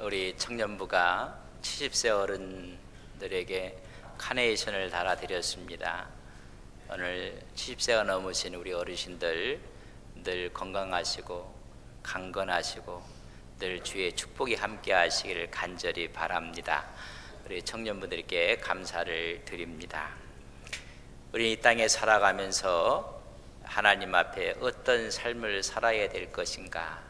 우리 청년부가 70세 어른들에게 카네이션을 달아드렸습니다. 오늘 70세가 넘으신 우리 어르신들 늘 건강하시고 강건하시고 늘 주의 축복이 함께 하시기를 간절히 바랍니다. 우리 청년분들께 감사를 드립니다. 우리 이 땅에 살아가면서 하나님 앞에 어떤 삶을 살아야 될 것인가?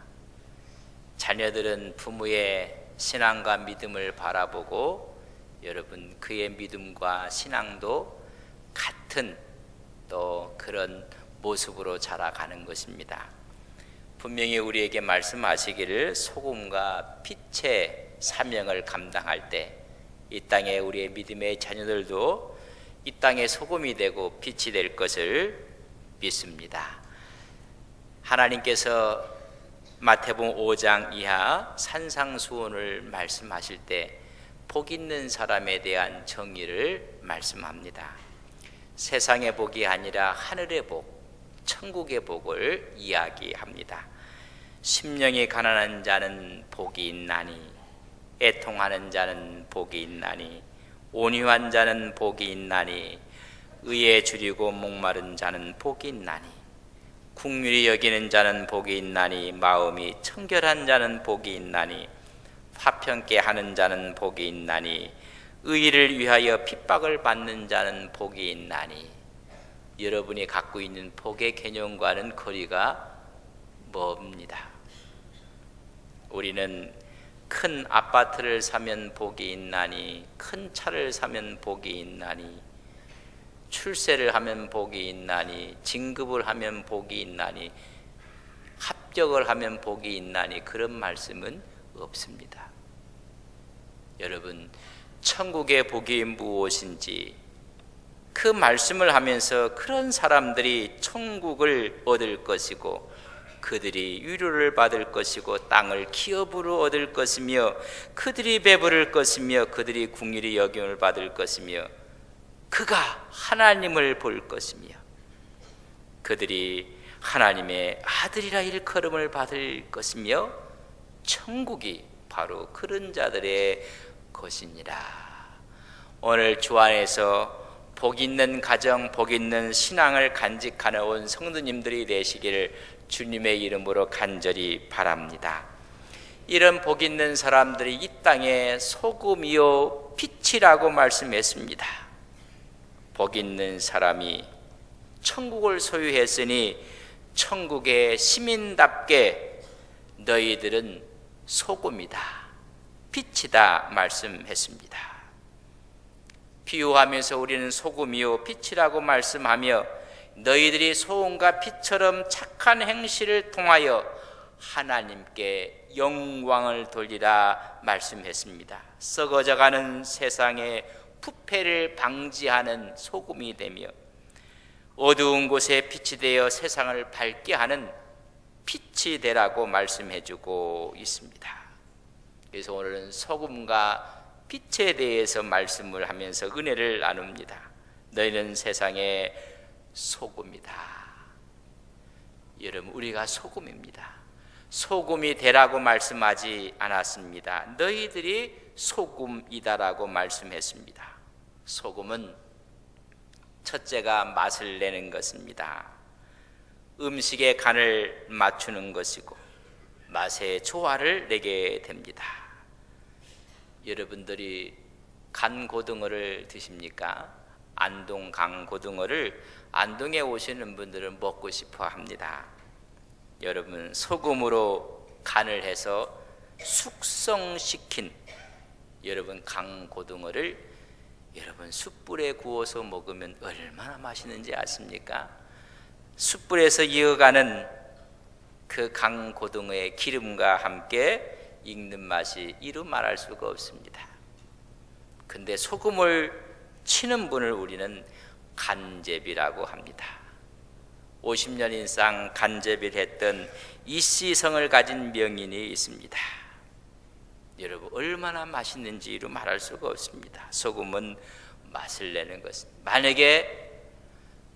자녀들은 부모의 신앙과 믿음을 바라보고 여러분 그의 믿음과 신앙도 같은 또 그런 모습으로 자라가는 것입니다. 분명히 우리에게 말씀하시기를 소금과 빛의 사명을 감당할 때 이 땅에 우리의 믿음의 자녀들도 이 땅에 소금이 되고 빛이 될 것을 믿습니다. 하나님께서 마태복음 5장 이하 산상수훈을 말씀하실 때 복 있는 사람에 대한 정의를 말씀합니다. 세상의 복이 아니라 하늘의 복, 천국의 복을 이야기합니다. 심령이 가난한 자는 복이 있나니, 애통하는 자는 복이 있나니, 온유한 자는 복이 있나니, 의에 줄이고 목마른 자는 복이 있나니, 긍휼히 여기는 자는 복이 있나니, 마음이 청결한 자는 복이 있나니, 화평케 하는 자는 복이 있나니, 의를 위하여 핍박을 받는 자는 복이 있나니. 여러분이 갖고 있는 복의 개념과는 거리가 멉니다. 우리는 큰 아파트를 사면 복이 있나니, 큰 차를 사면 복이 있나니, 출세를 하면 복이 있나니, 진급을 하면 복이 있나니, 합격을 하면 복이 있나니, 그런 말씀은 없습니다. 여러분, 천국의 복이 무엇인지 그 말씀을 하면서 그런 사람들이 천국을 얻을 것이고 그들이 위로를 받을 것이고 땅을 기업으로 얻을 것이며 그들이 배부를 것이며 그들이 긍휼히 여김을 받을 것이며 그가 하나님을 볼 것이며 그들이 하나님의 아들이라 일컬음을 받을 것이며 천국이 바로 그런 자들의 것이니라. 오늘 주 안에서 복 있는 가정, 복 있는 신앙을 간직하는 온 성도님들이 되시기를 주님의 이름으로 간절히 바랍니다. 이런 복 있는 사람들이 이 땅에 소금이요 빛이라고 말씀했습니다. 복 있는 사람이 천국을 소유했으니 천국의 시민답게 너희들은 소금이다, 빛이다 말씀했습니다. 비유하면서 우리는 소금이요 빛이라고 말씀하며 너희들이 소금과 빛처럼 착한 행실을 통하여 하나님께 영광을 돌리라 말씀했습니다. 썩어져가는 세상의 부패를 방지하는 소금이 되며 어두운 곳에 빛이 되어 세상을 밝게 하는 빛이 되라고 말씀해주고 있습니다. 그래서 오늘은 소금과 빛에 대해서 말씀을 하면서 은혜를 나눕니다. 너희는 세상의 소금이다. 여러분, 우리가 소금입니다. 소금이 되라고 말씀하지 않았습니다. 너희들이 소금이다라고 말씀했습니다. 소금은 첫째가 맛을 내는 것입니다. 음식의 간을 맞추는 것이고 맛의 조화를 내게 됩니다. 여러분들이 간고등어를 드십니까? 안동 강고등어를 안동에 오시는 분들은 먹고 싶어 합니다. 여러분, 소금으로 간을 해서 숙성시킨 여러분 강고등어를 여러분 숯불에 구워서 먹으면 얼마나 맛있는지 아십니까? 숯불에서 이어가는 그 강고등어의 기름과 함께 익는 맛이 이루 말할 수가 없습니다. 근데 소금을 치는 분을 우리는 간제비라고 합니다. 50년 이상 간제비를 했던 이씨성을 가진 명인이 있습니다. 여러분, 얼마나 맛있는지 이루 말할 수가 없습니다. 소금은 맛을 내는 것입니다. 만약에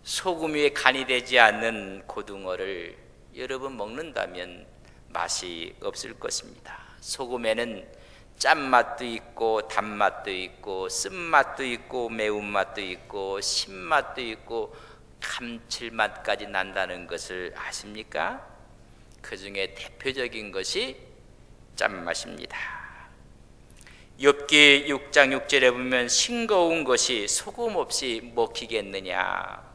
소금 위에 간이 되지 않는 고등어를 여러분 먹는다면 맛이 없을 것입니다. 소금에는 짠맛도 있고 단맛도 있고 쓴맛도 있고 매운맛도 있고 신맛도 있고 감칠맛까지 난다는 것을 아십니까? 그 중에 대표적인 것이 짠맛입니다. 욥기 6장 6절에 보면 싱거운 것이 소금 없이 먹히겠느냐.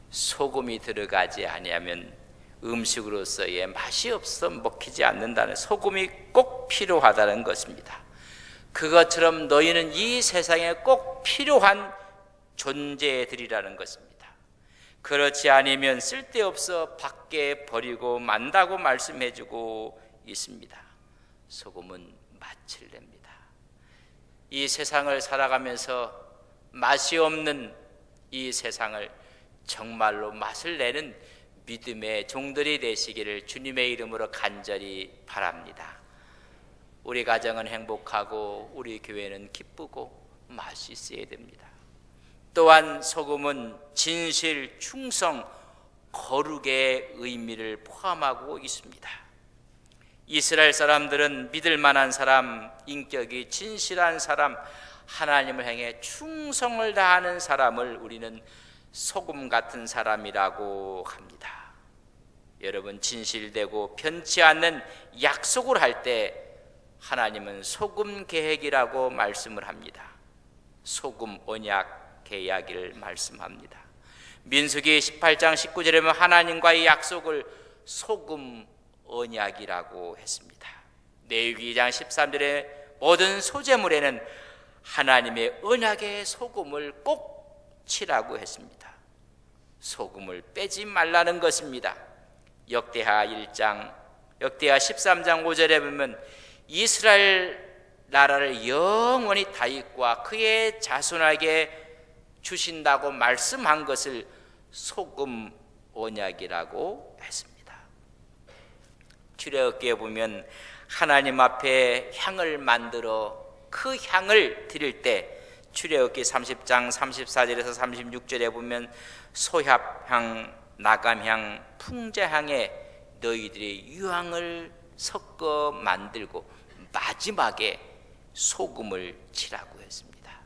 소금이 들어가지 아니하면 음식으로서의 맛이 없어 먹히지 않는다는, 소금이 꼭 필요하다는 것입니다. 그것처럼 너희는 이 세상에 꼭 필요한 존재들이라는 것입니다. 그렇지 않으면 쓸데없어 밖에 버리고 만다고 말씀해주고 있습니다. 소금은 맛을 냅니다. 이 세상을 살아가면서 맛이 없는 이 세상을 정말로 맛을 내는 믿음의 종들이 되시기를 주님의 이름으로 간절히 바랍니다. 우리 가정은 행복하고 우리 교회는 기쁘고 맛이 있어야 됩니다. 또한 소금은 진실, 충성, 거룩의 의미를 포함하고 있습니다. 이스라엘 사람들은 믿을 만한 사람, 인격이 진실한 사람, 하나님을 향해 충성을 다하는 사람을 우리는 소금 같은 사람이라고 합니다. 여러분, 진실되고 변치 않는 약속을 할 때 하나님은 소금 계획이라고 말씀을 합니다. 소금 언약 계약을 말씀합니다. 민수기 18장 19절에 보면 하나님과의 약속을 소금 언약이라고 했습니다. 레위기 2장 13절에 모든 소제물에는 하나님의 언약의 소금을 꼭 치라고 했습니다. 소금을 빼지 말라는 것입니다. 역대하 13장 5절에 보면 이스라엘 나라를 영원히 다윗과 그의 자손에게 주신다고 말씀한 것을 소금 언약이라고 했습니다. 출애굽기에 보면 하나님 앞에 향을 만들어 그 향을 드릴 때 출애굽기 30장 34절에서 36절에 보면 소합향, 나감향, 풍자향에 너희들이 유향을 섞어 만들고 마지막에 소금을 치라고 했습니다.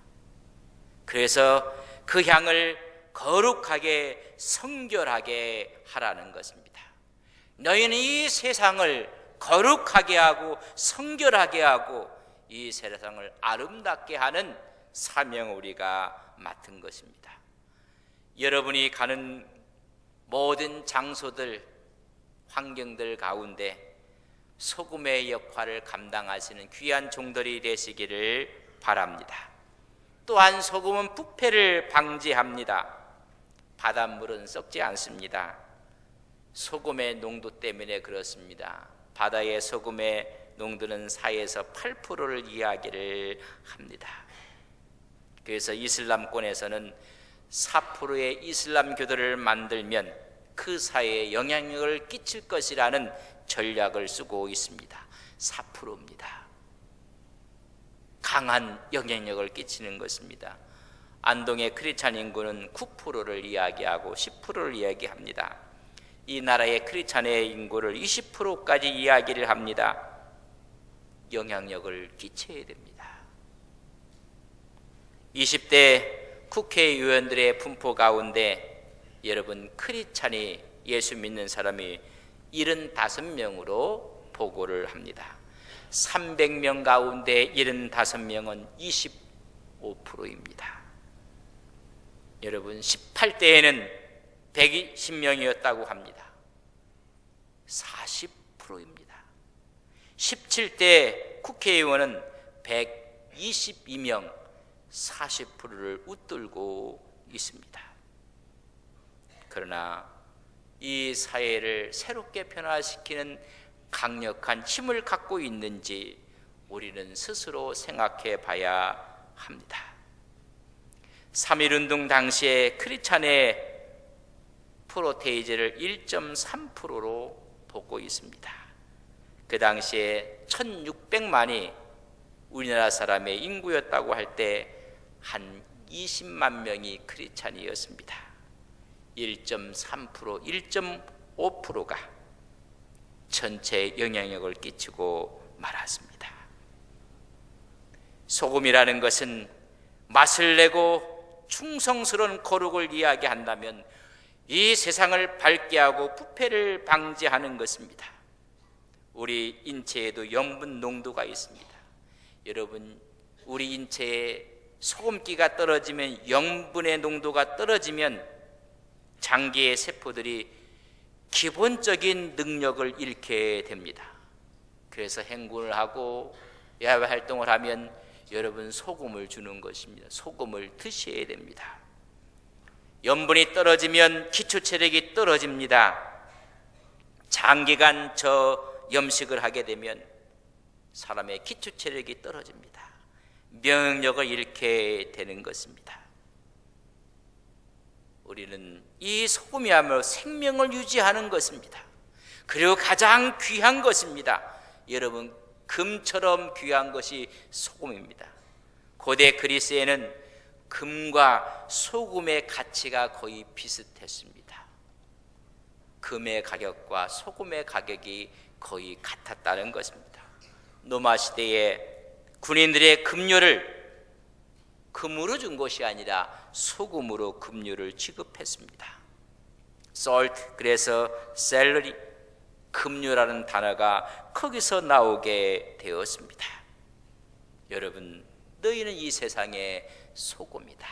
그래서 그 향을 거룩하게 성결하게 하라는 것입니다. 너희는 이 세상을 거룩하게 하고 성결하게 하고 이 세상을 아름답게 하는 사명을 우리가 맡은 것입니다. 여러분이 가는 모든 장소들, 환경들 가운데 소금의 역할을 감당하시는 귀한 종들이 되시기를 바랍니다. 또한 소금은 부패를 방지합니다. 바닷물은 썩지 않습니다. 소금의 농도 때문에 그렇습니다. 바다의 소금의 농도는 4에서 8%를 이야기를 합니다. 그래서 이슬람권에서는 4%의 이슬람 교도를 만들면 그 사회에 영향력을 끼칠 것이라는 전략을 쓰고 있습니다. 4%입니다. 강한 영향력을 끼치는 것입니다. 안동의 크리스찬 인구는 9%를 이야기하고 10%를 이야기합니다. 이 나라의 크리스찬의 인구를 20%까지 이야기를 합니다. 영향력을 끼쳐야 됩니다. 20대 국회의원들의 분포 가운데 여러분, 크리스찬이 예수 믿는 사람이 75명으로 보고를 합니다. 300명 가운데 75명은 25%입니다. 여러분, 18대에는 120명이었다고 합니다. 40%입니다. 17대 국회의원은 122명, 40%를 웃돌고 있습니다. 그러나 이 사회를 새롭게 변화시키는 강력한 힘을 갖고 있는지 우리는 스스로 생각해 봐야 합니다. 3.1운동 당시에 크리스찬의 프로테이제를 1.3%로 보고 있습니다. 그 당시에 1600만이 우리나라 사람의 인구였다고 할 때 한 20만 명이 크리스찬이었습니다. 1.3%, 1.5%가 전체에 영향력을 끼치고 말았습니다. 소금이라는 것은 맛을 내고 충성스러운 거룩을 이야기한다면 이 세상을 밝게 하고 부패를 방지하는 것입니다. 우리 인체에도 염분 농도가 있습니다. 여러분, 우리 인체에 소금기가 떨어지면, 염분의 농도가 떨어지면 장기의 세포들이 기본적인 능력을 잃게 됩니다. 그래서 행군을 하고 야외 활동을 하면 여러분 소금을 주는 것입니다. 소금을 드셔야 됩니다. 염분이 떨어지면 기초 체력이 떨어집니다. 장기간 저염식을 하게 되면 사람의 기초 체력이 떨어집니다. 면역력을 잃게 되는 것입니다. 우리는 이 소금이야말로 생명을 유지하는 것입니다. 그리고 가장 귀한 것입니다. 여러분, 금처럼 귀한 것이 소금입니다. 고대 그리스에는 금과 소금의 가치가 거의 비슷했습니다. 금의 가격과 소금의 가격이 거의 같았다는 것입니다. 로마 시대에 군인들의 급료를 금으로 준 것이 아니라 소금으로 급료를 지급했습니다. salt, 그래서 셀러리, 급료라는 단어가 거기서 나오게 되었습니다. 여러분, 너희는 이 세상의 소금이다.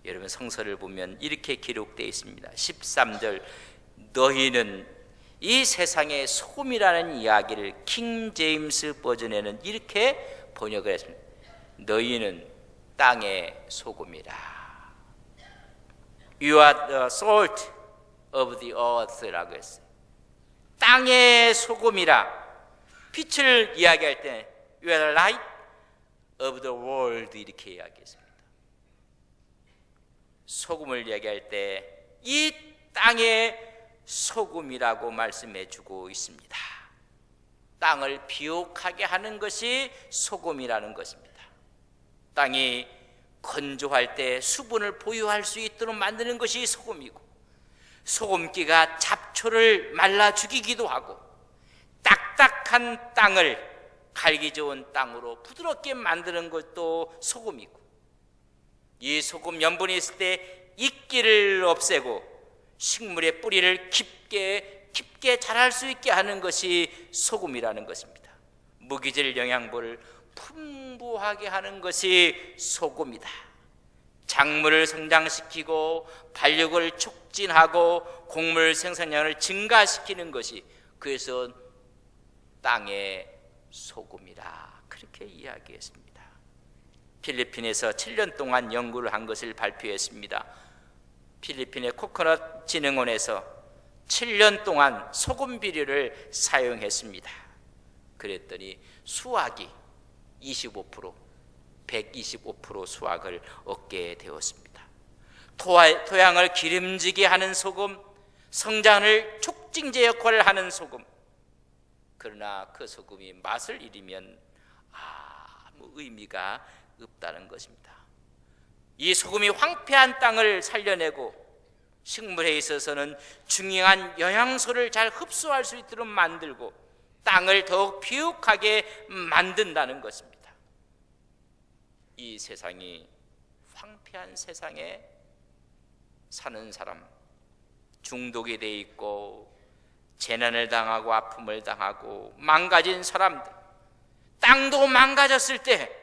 여러분, 성서를 보면 이렇게 기록되어 있습니다. 13절, 너희는 이 세상의 소금이라는 이야기를 킹 제임스 버전에는 이렇게 번역을 했습니다. 너희는 땅의 소금이라. You are the salt of the earth라고 했어요. 땅의 소금이라. 빛을 이야기할 때 You are the light of the world 이렇게 이야기했습니다. 소금을 이야기할 때 이 땅의 소금이라고 말씀해 주고 있습니다. 땅을 비옥하게 하는 것이 소금이라는 것입니다. 땅이 건조할 때 수분을 보유할 수 있도록 만드는 것이 소금이고, 소금기가 잡초를 말라 죽이기도 하고, 딱딱한 땅을 갈기 좋은 땅으로 부드럽게 만드는 것도 소금이고, 이 소금 염분이 있을 때 이끼를 없애고 식물의 뿌리를 깊게 자랄 수 있게 하는 것이 소금이라는 것입니다. 무기질 영양분을 풍부하게 하는 것이 소금이다. 작물을 성장시키고 발육을 촉진하고 곡물 생산량을 증가시키는 것이, 그래서 땅의 소금이라 그렇게 이야기했습니다. 필리핀에서 7년 동안 연구를 한 것을 발표했습니다. 필리핀의 코코넛 진흥원에서 7년 동안 소금 비료를 사용했습니다. 그랬더니 수확이 25%, 125% 수확을 얻게 되었습니다. 토양을 기름지게 하는 소금, 성장을 촉진제 역할을 하는 소금. 그러나 그 소금이 맛을 잃으면 아무 의미가 없다는 것입니다. 이 소금이 황폐한 땅을 살려내고 식물에 있어서는 중요한 영양소를 잘 흡수할 수 있도록 만들고 땅을 더욱 비옥하게 만든다는 것입니다. 이 세상이 황폐한 세상에 사는 사람, 중독이 돼 있고 재난을 당하고 아픔을 당하고 망가진 사람들, 땅도 망가졌을 때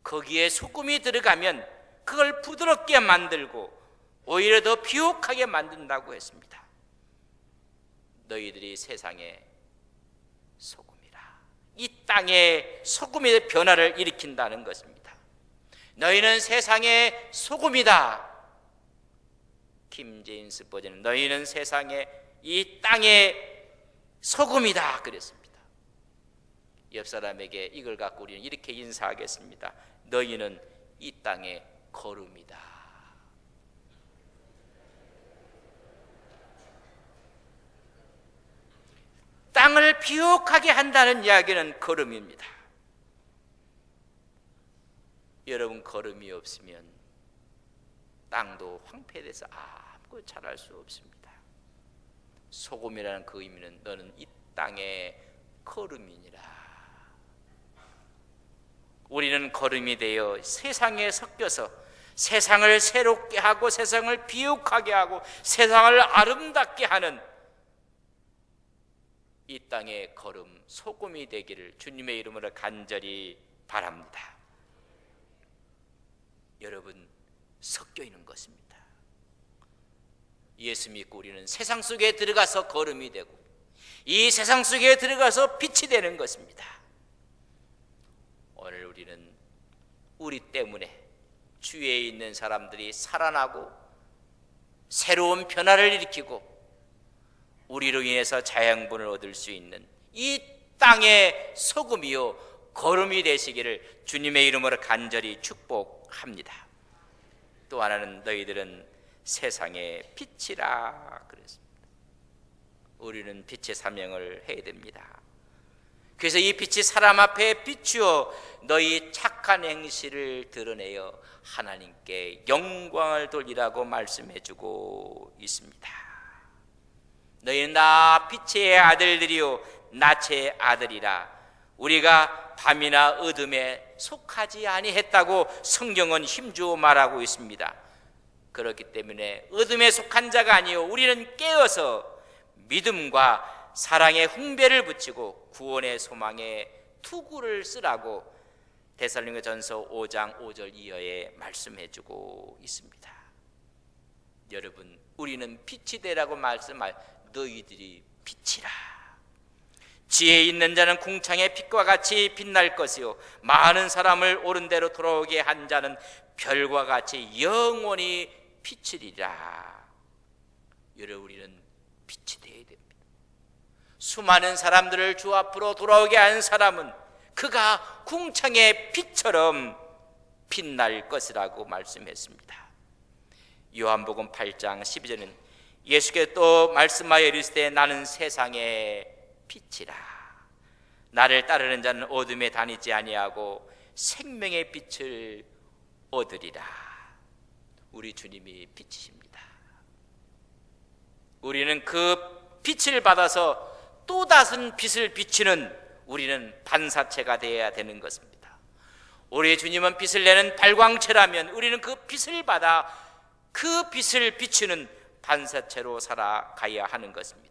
거기에 소금이 들어가면 그걸 부드럽게 만들고 오히려 더 비옥하게 만든다고 했습니다. 너희들이 세상의 소금이라. 이 땅에 소금의 변화를 일으킨다는 것입니다. 너희는 세상의 소금이다. 킴 제임스 버전은 너희는 세상의 이 땅의 소금이다 그랬습니다. 옆 사람에게 이걸 갖고 우리는 이렇게 인사하겠습니다. 너희는 이 땅의 거름이다. 땅을 비옥하게 한다는 이야기는 거름입니다. 여러분, 거름이 없으면 땅도 황폐돼서 아무것도 자랄 수 없습니다. 소금이라는 그 의미는 너는 이 땅의 거름이니라. 우리는 거름이 되어 세상에 섞여서 세상을 새롭게 하고 세상을 비옥하게 하고 세상을 아름답게 하는 이 땅의 거름, 소금이 되기를 주님의 이름으로 간절히 바랍니다. 여러분, 섞여 있는 것입니다. 예수 믿고 우리는 세상 속에 들어가서 거름이 되고 이 세상 속에 들어가서 빛이 되는 것입니다. 오늘 우리는 우리 때문에 주위에 있는 사람들이 살아나고 새로운 변화를 일으키고 우리로 인해서 자양분을 얻을 수 있는 이 땅의 소금이요 거름이 되시기를 주님의 이름으로 간절히 축복합니다. 또 하나는 너희들은 세상의 빛이라 그랬습니다. 우리는 빛의 사명을 해야 됩니다. 그래서 이 빛이 사람 앞에 비추어 너희 착한 행실을 드러내어 하나님께 영광을 돌리라고 말씀해주고 있습니다. 너희는 나 빛의 아들들이요 낯의 아들이라. 우리가 밤이나 어둠에 속하지 아니했다고 성경은 힘주어 말하고 있습니다. 그렇기 때문에 어둠에 속한 자가 아니요 우리는 깨어서 믿음과 사랑의 훈배를 붙이고 구원의 소망에 투구를 쓰라고 데살로니가전서 5장 5절 이하에 말씀해주고 있습니다. 여러분, 우리는 빛이 되라고 말씀할 너희들이 빛이라. 지혜 있는 자는 궁창의 빛과 같이 빛날 것이요 많은 사람을 옳은 대로 돌아오게 한 자는 별과 같이 영원히 빛이리라. 여러분, 우리는 빛이 되어야 됩니다. 수많은 사람들을 주 앞으로 돌아오게 한 사람은 그가 궁창의 빛처럼 빛날 것이라고 말씀했습니다. 요한복음 8장 12절은 예수께서 또 말씀하여 이르시되 나는 세상의 빛이라. 나를 따르는 자는 어둠에 다니지 아니하고 생명의 빛을 얻으리라. 우리 주님이 빛이십니다. 우리는 그 빛을 받아서 또 다른 빛을 비추는 우리는 반사체가 되어야 되는 것입니다. 우리 주님은 빛을 내는 발광체라면 우리는 그 빛을 받아 그 빛을 비추는 반사체로 살아가야 하는 것입니다.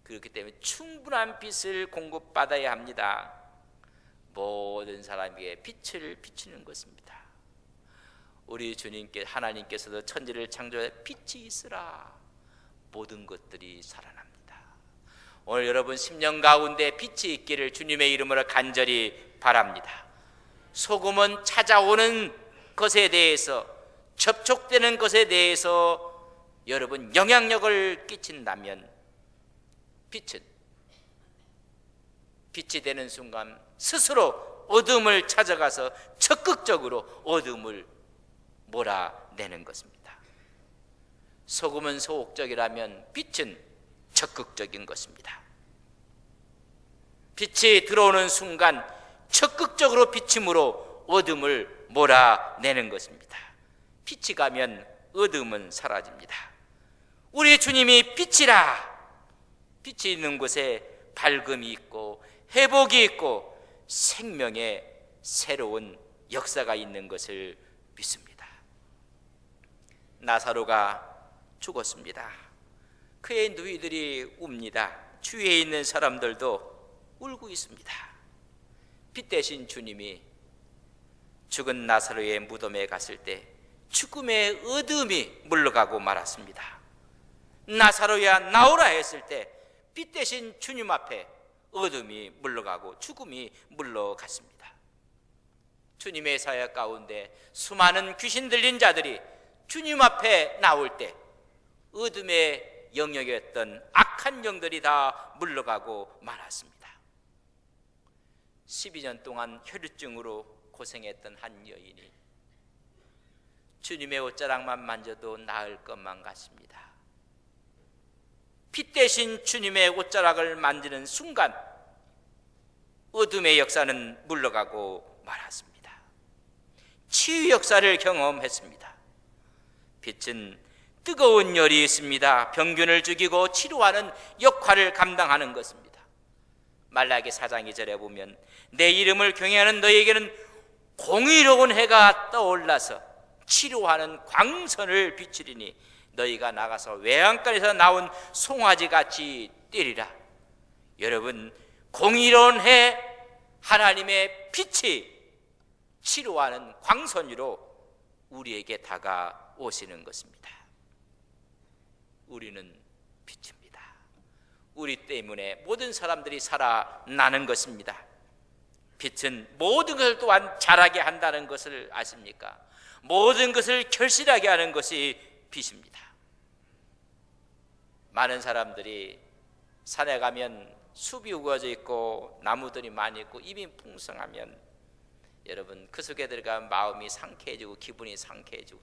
그렇기 때문에 충분한 빛을 공급받아야 합니다. 모든 사람에게 빛을 비추는 것입니다. 우리 주님께 하나님께서도 천지를 창조해 빛이 있으라 모든 것들이 살아납니다. 오늘 여러분 10년 가운데 빛이 있기를 주님의 이름으로 간절히 바랍니다. 소금은 찾아오는 것에 대해서 접촉되는 것에 대해서 여러분 영향력을 끼친다면 빛이 되는 순간 스스로 어둠을 찾아가서 적극적으로 어둠을 몰아내는 것입니다. 소금은 소극적이라면 빛은 적극적인 것입니다. 빛이 들어오는 순간 적극적으로 비침으로 어둠을 몰아내는 것입니다. 빛이 가면 어둠은 사라집니다. 우리 주님이 빛이라. 빛이 있는 곳에 밝음이 있고 회복이 있고 생명의 새로운 역사가 있는 것을 믿습니다. 나사로가 죽었습니다. 그의 누이들이 웁니다. 주위에 있는 사람들도 울고 있습니다. 빛 대신 주님이 죽은 나사로의 무덤에 갔을 때 죽음의 어둠이 물러가고 말았습니다. 나사로야 나오라 했을 때 빛 대신 주님 앞에 어둠이 물러가고 죽음이 물러갔습니다. 주님의 사역 가운데 수많은 귀신 들린 자들이 주님 앞에 나올 때 어둠의 영역이었던 악한 영들이 다 물러가고 말았습니다. 12년 동안 혈루증으로 고생했던 한 여인이 주님의 옷자락만 만져도 나을 것만 같습니다. 빛 대신 주님의 옷자락을 만지는 순간 어둠의 역사는 물러가고 말았습니다. 치유 역사를 경험했습니다. 빛은 뜨거운 열이 있습니다. 병균을 죽이고 치료하는 역할을 감당하는 것입니다. 말라기 4장 2절에 보면 내 이름을 경외하는 너에게는 공의로운 해가 떠올라서 치료하는 광선을 비추리니 너희가 나가서 외양간에서 나온 송아지같이 뛰리라. 여러분, 공의로운 해, 하나님의 빛이 치료하는 광선으로 우리에게 다가오시는 것입니다. 우리는 빛입니다. 우리 때문에 모든 사람들이 살아나는 것입니다. 빛은 모든 것을 또한 자라게 한다는 것을 아십니까? 모든 것을 결실하게 하는 것이 빛입니다. 많은 사람들이 산에 가면 숲이 우거져 있고 나무들이 많이 있고 잎이 풍성하면 여러분 그 속에 들어가면 마음이 상쾌해지고 기분이 상쾌해지고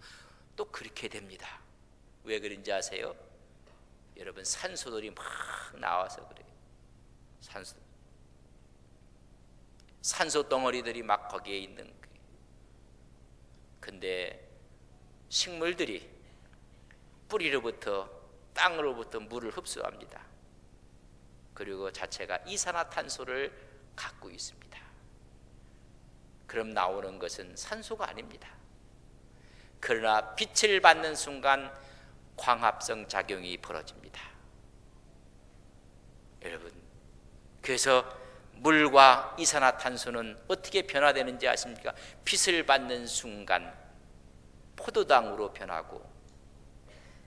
또 그렇게 됩니다. 왜 그런지 아세요? 여러분 산소들이 막 나와서 그래요. 산소 덩어리들이 막 거기에 있는 거예요. 근데 식물들이 뿌리로부터 땅으로부터 물을 흡수합니다. 그리고 자체가 이산화탄소를 갖고 있습니다. 그럼 나오는 것은 산소가 아닙니다. 그러나 빛을 받는 순간 광합성 작용이 벌어집니다. 여러분, 그래서 물과 이산화탄소는 어떻게 변화되는지 아십니까? 빛을 받는 순간 포도당으로 변하고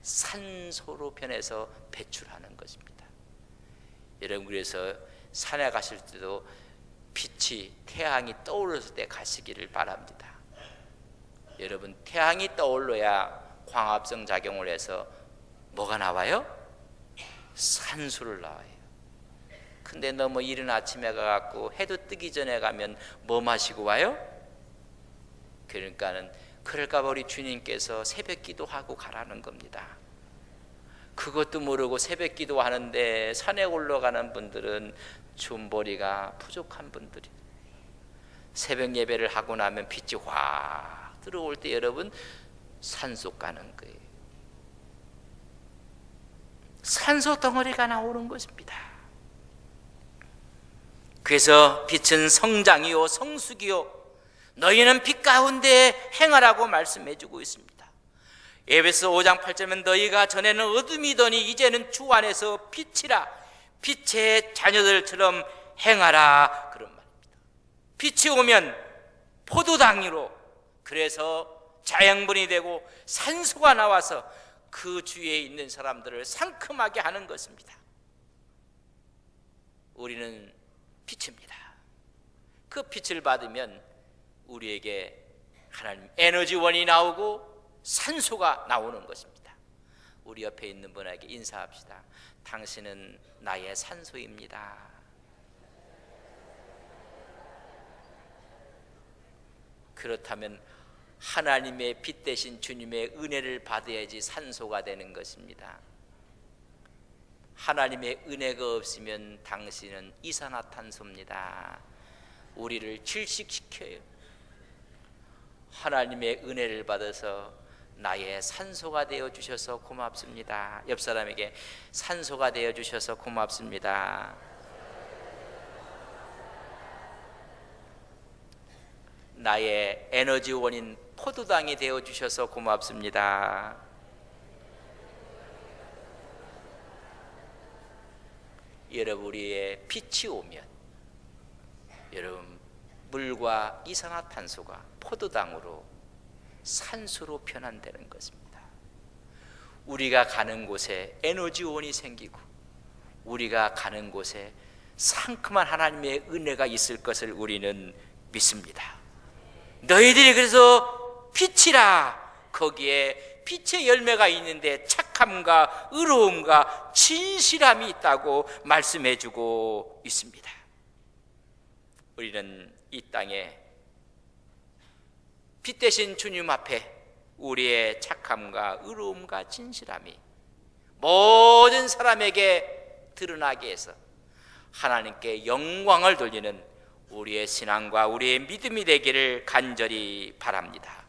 산소로 변해서 배출하는 것입니다. 여러분, 그래서 산에 가실 때도 빛이 태양이 떠올랐을 때 가시기를 바랍니다. 여러분, 태양이 떠올라야 광합성 작용을 해서 뭐가 나와요? 산소를 나와요. 근데 너무 이른 아침에 가갖고 해도 뜨기 전에 가면 뭐 마시고 와요? 그러니까는 그럴까 봐 우리 주님께서 새벽 기도하고 가라는 겁니다. 그것도 모르고 새벽 기도하는데 산에 올라가는 분들은 준보리가 부족한 분들이, 새벽 예배를 하고 나면 빛이 확 들어올 때 여러분 산소 가는 거예요. 산소 덩어리가 나오는 것입니다. 그래서 빛은 성장이요 성숙이요 너희는 빛 가운데 행하라고 말씀해주고 있습니다. 에베소 5장 8절은 너희가 전에는 어둠이더니 이제는 주 안에서 빛이라, 빛의 자녀들처럼 행하라, 그런 말입니다. 빛이 오면 포도당으로, 그래서 자양분이 되고 산소가 나와서 그 주위에 있는 사람들을 상큼하게 하는 것입니다. 우리는 빛입니다. 그 빛을 받으면 우리에게 하나님 에너지원이 나오고 산소가 나오는 것입니다. 우리 옆에 있는 분에게 인사합시다. 당신은 나의 산소입니다. 그렇다면 하나님의 빛 대신 주님의 은혜를 받아야지 산소가 되는 것입니다. 하나님의 은혜가 없으면 당신은 이산화탄소입니다. 우리를 질식시켜요. 하나님의 은혜를 받아서 나의 산소가 되어 주셔서 고맙습니다. 옆 사람에게 산소가 되어 주셔서 고맙습니다. 나의 에너지원인 포도당이 되어 주셔서 고맙습니다. 여러분, 우리의 빛이 오면 여러분 물과 이산화탄소가 포도당으로 산소로 변환되는 것입니다. 우리가 가는 곳에 에너지원이 생기고 우리가 가는 곳에 상큼한 하나님의 은혜가 있을 것을 우리는 믿습니다. 너희들이 그래서 빛이라, 거기에 빛의 열매가 있는데 착함과 의로움과 진실함이 있다고 말씀해주고 있습니다. 우리는 이 땅에 빛 대신 주님 앞에 우리의 착함과 의로움과 진실함이 모든 사람에게 드러나게 해서 하나님께 영광을 돌리는 우리의 신앙과 우리의 믿음이 되기를 간절히 바랍니다.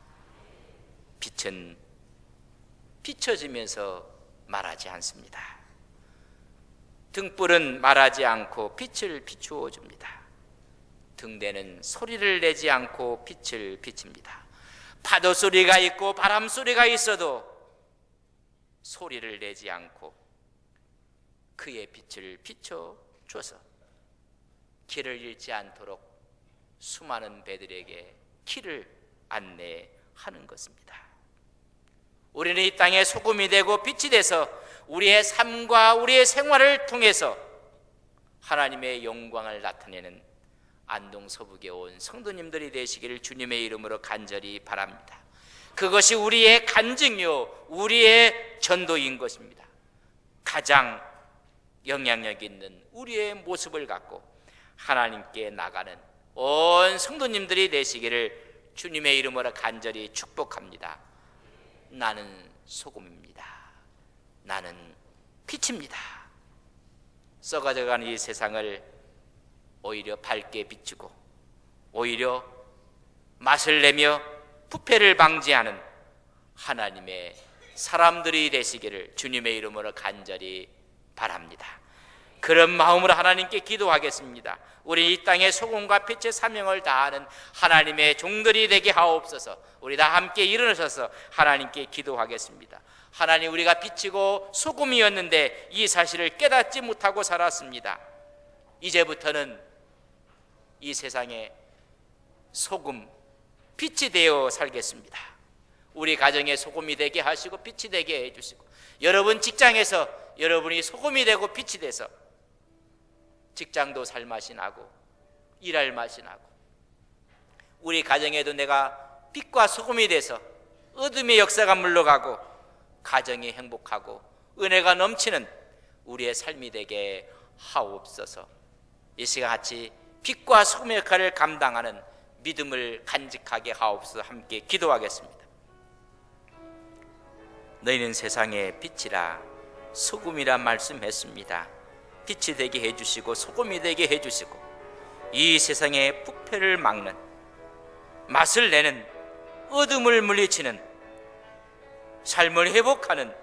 빛은 비춰지면서 말하지 않습니다. 등불은 말하지 않고 빛을 비추어 줍니다. 등대는 소리를 내지 않고 빛을 비칩니다. 파도 소리가 있고 바람 소리가 있어도 소리를 내지 않고 그의 빛을 비춰줘서 길을 잃지 않도록 수많은 배들에게 길을 안내하는 것입니다. 우리는 이 땅에 소금이 되고 빛이 돼서 우리의 삶과 우리의 생활을 통해서 하나님의 영광을 나타내는 안동 서북에 온 성도님들이 되시기를 주님의 이름으로 간절히 바랍니다. 그것이 우리의 간증이요 우리의 전도인 것입니다. 가장 영향력 있는 우리의 모습을 갖고 하나님께 나가는 온 성도님들이 되시기를 주님의 이름으로 간절히 축복합니다. 나는 소금입니다. 나는 빛입니다. 썩어져가는 이 세상을 오히려 밝게 비추고 오히려 맛을 내며 부패를 방지하는 하나님의 사람들이 되시기를 주님의 이름으로 간절히 바랍니다. 그런 마음으로 하나님께 기도하겠습니다. 우리 이 땅에 소금과 빛의 사명을 다하는 하나님의 종들이 되게 하옵소서. 우리 다 함께 일어나셔서 하나님께 기도하겠습니다. 하나님, 우리가 빛이고 소금이었는데 이 사실을 깨닫지 못하고 살았습니다. 이제부터는 이 세상에 소금, 빛이 되어 살겠습니다. 우리 가정에 소금이 되게 하시고 빛이 되게 해주시고, 여러분 직장에서 여러분이 소금이 되고 빛이 돼서 직장도 살맛이 나고 일할 맛이 나고, 우리 가정에도 내가 빛과 소금이 돼서 어둠의 역사가 물러가고 가정이 행복하고 은혜가 넘치는 우리의 삶이 되게 하옵소서. 이 시간 같이 빛과 소금의 역할을 감당하는 믿음을 간직하게 하옵소서. 함께 기도하겠습니다. 너희는 세상의 빛이라 소금이라 말씀했습니다. 빛이 되게 해주시고 소금이 되게 해주시고 이 세상의 부패를 막는, 맛을 내는, 어둠을 물리치는, 삶을 회복하는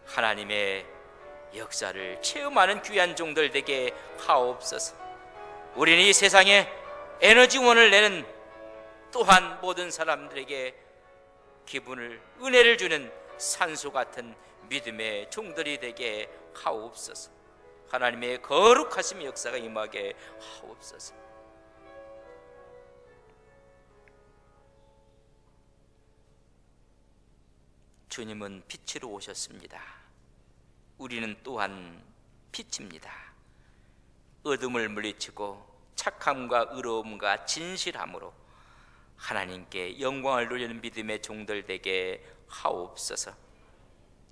하나님의 역사를 체험하는 귀한 종들 되게 하옵소서. 우리는 이 세상에 에너지원을 내는, 또한 모든 사람들에게 기분을, 은혜를 주는 산소 같은 믿음의 종들이 되게 하옵소서. 하나님의 거룩하심의 역사가 임하게 하옵소서. 주님은 빛으로 오셨습니다. 우리는 또한 빛입니다. 어둠을 물리치고 착함과 의로움과 진실함으로 하나님께 영광을 돌리는 믿음의 종들 되게 하옵소서.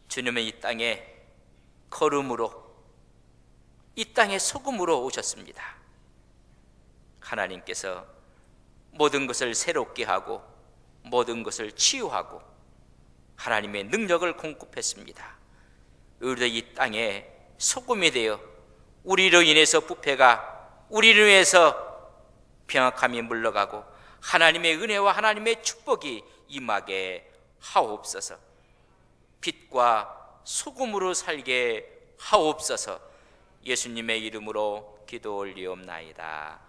주님은 이 땅에 거름으로, 이 땅에 소금으로 오셨습니다. 하나님께서 모든 것을 새롭게 하고 모든 것을 치유하고 하나님의 능력을 공급했습니다. 우리도 이 땅에 소금이 되어 우리로 인해서 부패가, 우리로 인해서 병악함이 물러가고 하나님의 은혜와 하나님의 축복이 임하게 하옵소서. 빛과 소금으로 살게 하옵소서. 예수님의 이름으로 기도 올리옵나이다.